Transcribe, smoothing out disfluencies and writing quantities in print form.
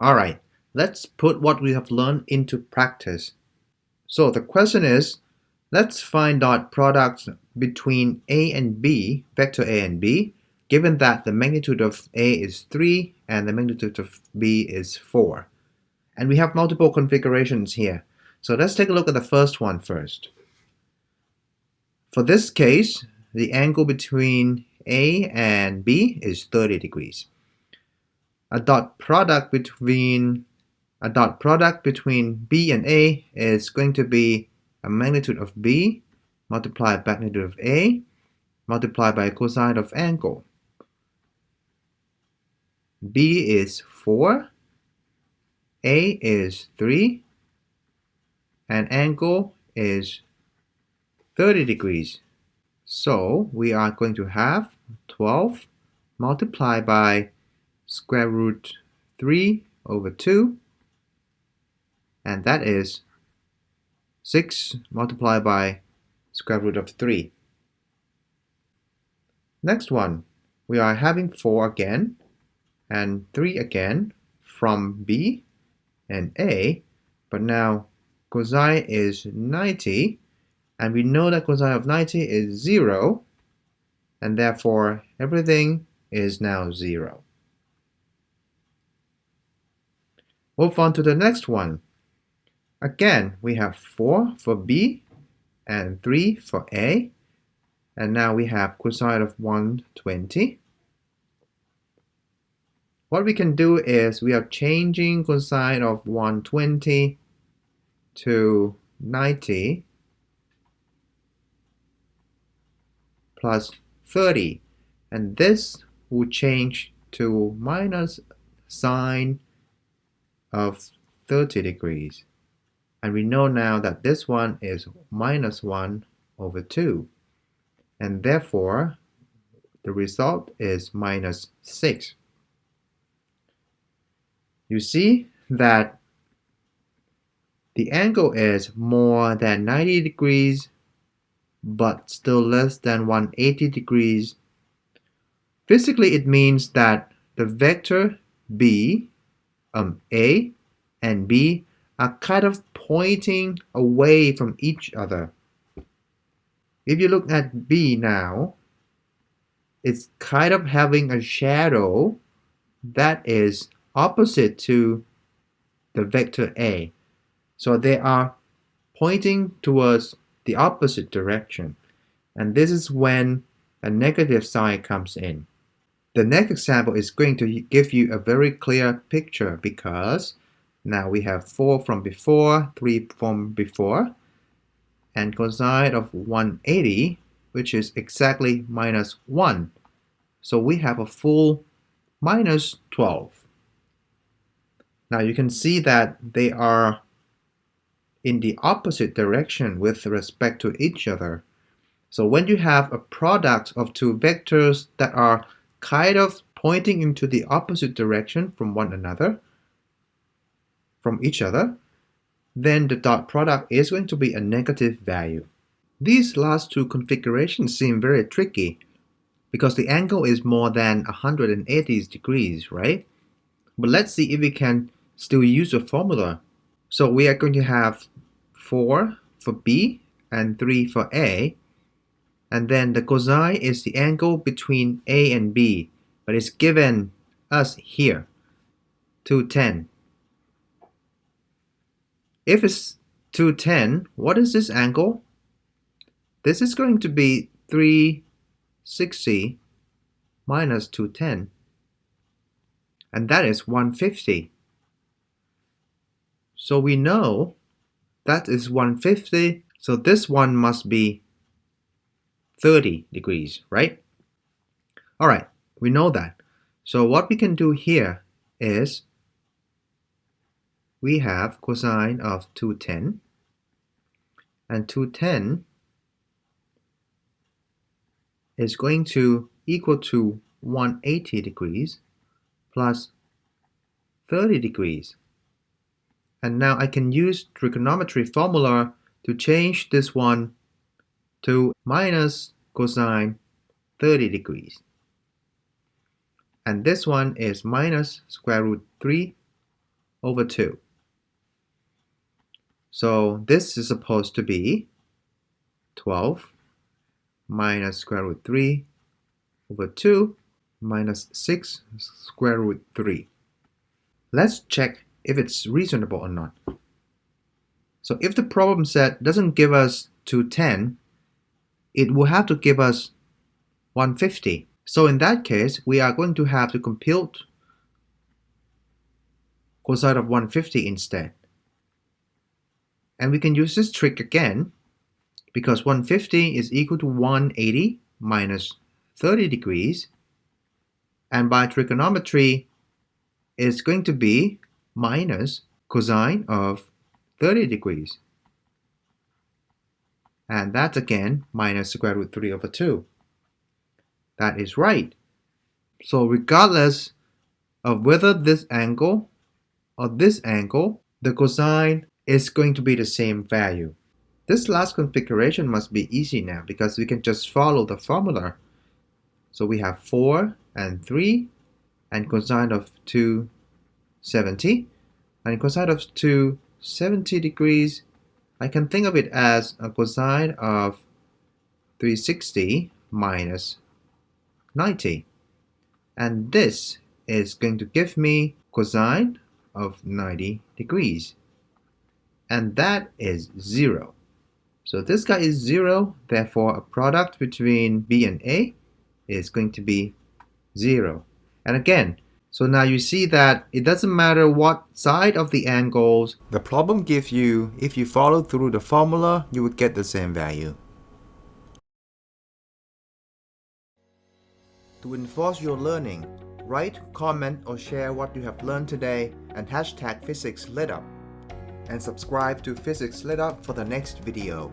Alright, let's put what we have learned into practice. So the question is, let's find dot products between a and b, vector a and b, given that the magnitude of a is 3 and the magnitude of b is 4. And we have multiple configurations here. So let's take a look at the first one first. For this case, the angle between a and b is 30 degrees. A dot product between b and a is going to be a magnitude of b multiplied by magnitude of a multiplied by cosine of angle. B is 4, a is 3, and angle is 30 degrees. So we are going to have 12 multiplied by square root 3 over 2, and that is 6 multiplied by square root of 3. Next one, we are having 4 again and 3 again from B and A, but now cosine is 90, and we know that cosine of 90 is 0, and therefore everything is now 0. Move on to the next one. Again, we have 4 for B and 3 for A, and now we have cosine of 120. What we can do is we are changing cosine of 120 to 90 plus 30, and this will change to minus sine of 30 degrees. And we know now that this one is minus 1 over 2, and therefore the result is minus 6. You see that the angle is more than 90 degrees but still less than 180 degrees. Physically, it means that the vector b, a and b are kind of pointing away from each other. If you look at b now, it's kind of having a shadow that is opposite to the vector a. So they are pointing towards the opposite direction, and this is when a negative sign comes in. The next example is going to give you a very clear picture because now we have 4 from before, 3 from before, and cosine of 180, which is exactly minus 1. So we have a full minus 12. Now you can see that they are in the opposite direction with respect to each other. So when you have a product of two vectors that are kind of pointing into the opposite direction from one another, from each other, then the dot product is going to be a negative value. These last two configurations seem very tricky because the angle is more than 180 degrees, right? But let's see if we can still use a formula. So we are going to have 4 for B and 3 for A, and then the cosine is the angle between A and B, but it's given us here, 210. If it's 210, what is this angle? This is going to be 360 minus 210, and that is 150. So we know that is 150, so this one must be 30 degrees, right? Alright, we know that. So what we can do here is we have cosine of 210, and 210 is going to equal to 180 degrees plus 30 degrees. And now I can use trigonometry formula to change this one to minus cosine 30 degrees. And this one is minus square root 3 over 2. So this is supposed to be 12 minus square root 3 over 2 minus 6 square root 3. Let's check if it's reasonable or not. So if the problem set doesn't give us 210, it will have to give us 150. So in that case, we are going to have to compute cosine of 150 instead. And we can use this trick again, because 150 is equal to 180 minus 30 degrees, and by trigonometry, it's going to be minus cosine of 30 degrees. And that's again minus square root 3 over 2. That is right. So regardless of whether this angle or this angle, the cosine is going to be the same value. This last configuration must be easy now because we can just follow the formula. So we have 4 and 3 and cosine of 270. And cosine of 270 degrees, I can think of it as a cosine of 360 minus 90. And this is going to give me cosine of 90 degrees. And that is 0. So this guy is 0, therefore a product between B and A is going to be 0. And again, so now you see that it doesn't matter what side of the angles the problem gives you, if you follow through the formula, you would get the same value. To enforce your learning, write, comment, or share what you have learned today and hashtag PhysicsLitUp. And subscribe to Physics Lit Up for the next video.